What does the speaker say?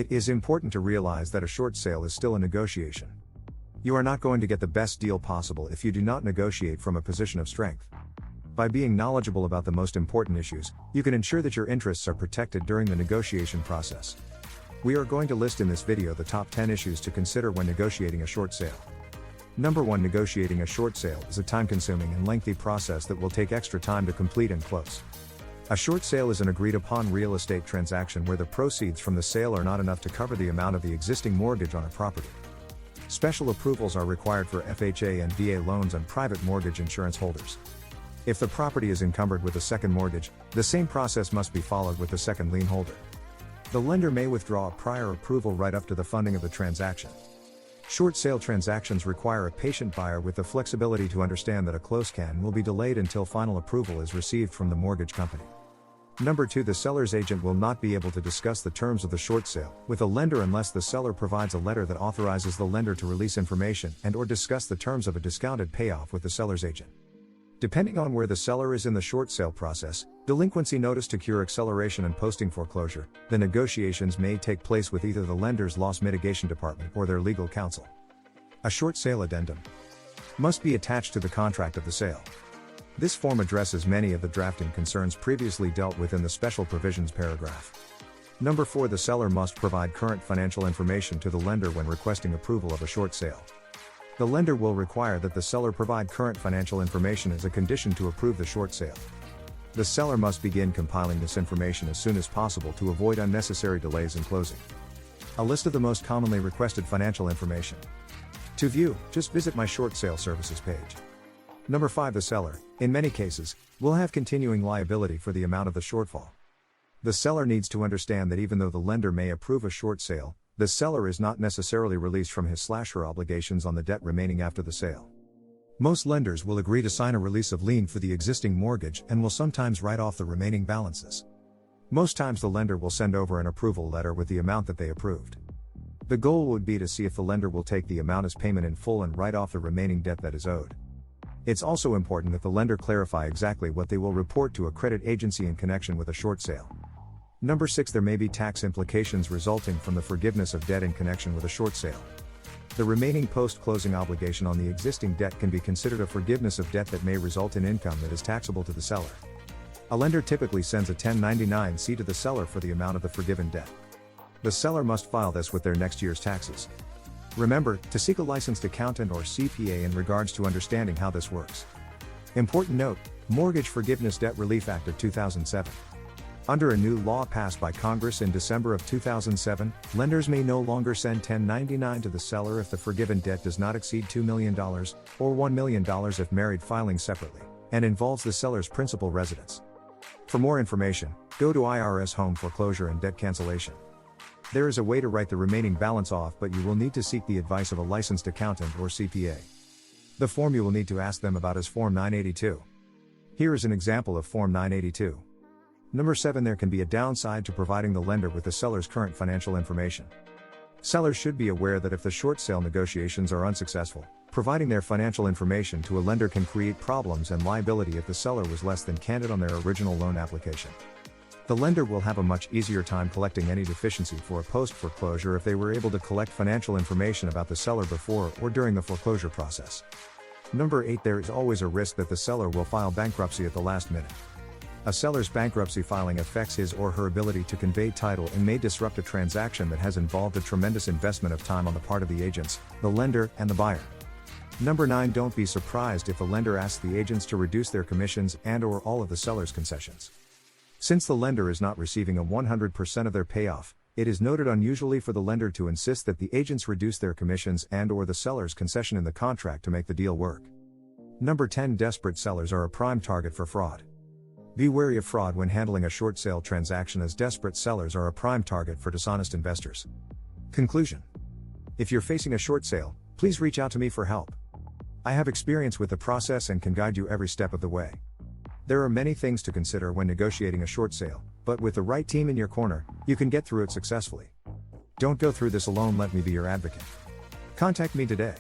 It is important to realize that a short sale is still a negotiation. You are not going to get the best deal possible if you do not negotiate from a position of strength. By being knowledgeable about the most important issues, you can ensure that your interests are protected during the negotiation process. We are going to list in this video the top 10 issues to consider when negotiating a short sale. Number 1. Negotiating a short sale is a time-consuming and lengthy process that will take extra time to complete and close. A short sale is an agreed-upon real estate transaction where the proceeds from the sale are not enough to cover the amount of the existing mortgage on a property. Special approvals are required for FHA and VA loans and private mortgage insurance holders. If the property is encumbered with a second mortgage, the same process must be followed with the second lien holder. The lender may withdraw a prior approval right up to the funding of the transaction. Short sale transactions require a patient buyer with the flexibility to understand that a close can will be delayed until final approval is received from the mortgage company. Number 2. The seller's agent will not be able to discuss the terms of the short sale with a lender unless the seller provides a letter that authorizes the lender to release information and/or discuss the terms of a discounted payoff with the seller's agent. Depending on where the seller is in the short sale process, delinquency notice to cure acceleration and posting foreclosure, the negotiations may take place with either the lender's loss mitigation department or their legal counsel. A short sale addendum must be attached to the contract of the sale. This form addresses many of the drafting concerns previously dealt with in the special provisions paragraph. Number 4. The seller must provide current financial information to the lender when requesting approval of a short sale. The lender will require that the seller provide current financial information as a condition to approve the short sale. The seller must begin compiling this information as soon as possible to avoid unnecessary delays in closing. A list of the most commonly requested financial information. To view, just visit my short sale services page. Number 5. The seller, in many cases, will have continuing liability for the amount of the shortfall. The seller needs to understand that even though the lender may approve a short sale, the seller is not necessarily released from his/her obligations on the debt remaining after the sale. Most lenders will agree to sign a release of lien for the existing mortgage and will sometimes write off the remaining balances. Most times the lender will send over an approval letter with the amount that they approved. The goal would be to see if the lender will take the amount as payment in full and write off the remaining debt that is owed. It's also important that the lender clarify exactly what they will report to a credit agency in connection with a short sale. Number 6. There may be tax implications resulting from the forgiveness of debt in connection with a short sale. The remaining post-closing obligation on the existing debt can be considered a forgiveness of debt that may result in income that is taxable to the seller. A lender typically sends a 1099-C to the seller for the amount of the forgiven debt. The seller must file this with their next year's taxes. Remember to seek a licensed accountant or CPA in regards to understanding how this works. Important note: Mortgage Forgiveness Debt Relief Act of 2007. Under a new law passed by Congress in December of 2007, lenders may no longer send 1099 to the seller if the forgiven debt does not exceed $2 million, or $1 million if married filing separately, and involves the seller's principal residence. For more information, go to IRS Home Foreclosure and Debt Cancellation. There is a way to write the remaining balance off, but you will need to seek the advice of a licensed accountant or CPA. The form you will need to ask them about is Form 982. Here is an example of Form 982. Number 7. There can be a downside to providing the lender with the seller's current financial information. Sellers should be aware that if the short sale negotiations are unsuccessful, providing their financial information to a lender can create problems and liability if the seller was less than candid on their original loan application. The lender will have a much easier time collecting any deficiency for a post-foreclosure if they were able to collect financial information about the seller before or during the foreclosure process. Number 8. There is always a risk that the seller will file bankruptcy at the last minute. A seller's bankruptcy filing affects his or her ability to convey title and may disrupt a transaction that has involved a tremendous investment of time on the part of the agents, the lender, and the buyer. Number 9. Don't be surprised if the lender asks the agents to reduce their commissions and/or all of the seller's concessions. Since the lender is not receiving a 100% of their payoff, it is noted unusually for the lender to insist that the agents reduce their commissions and/or the seller's concession in the contract to make the deal work. Number 10. Desperate sellers are a prime target for fraud. Be wary of fraud when handling a short sale transaction, as desperate sellers are a prime target for dishonest investors. Conclusion: if you're facing a short sale, please reach out to me for help. I have experience with the process and can guide you every step of the way. There are many things to consider when negotiating a short sale, but with the right team in your corner, you can get through it successfully. Don't go through this alone. Let me be your advocate. Contact me today.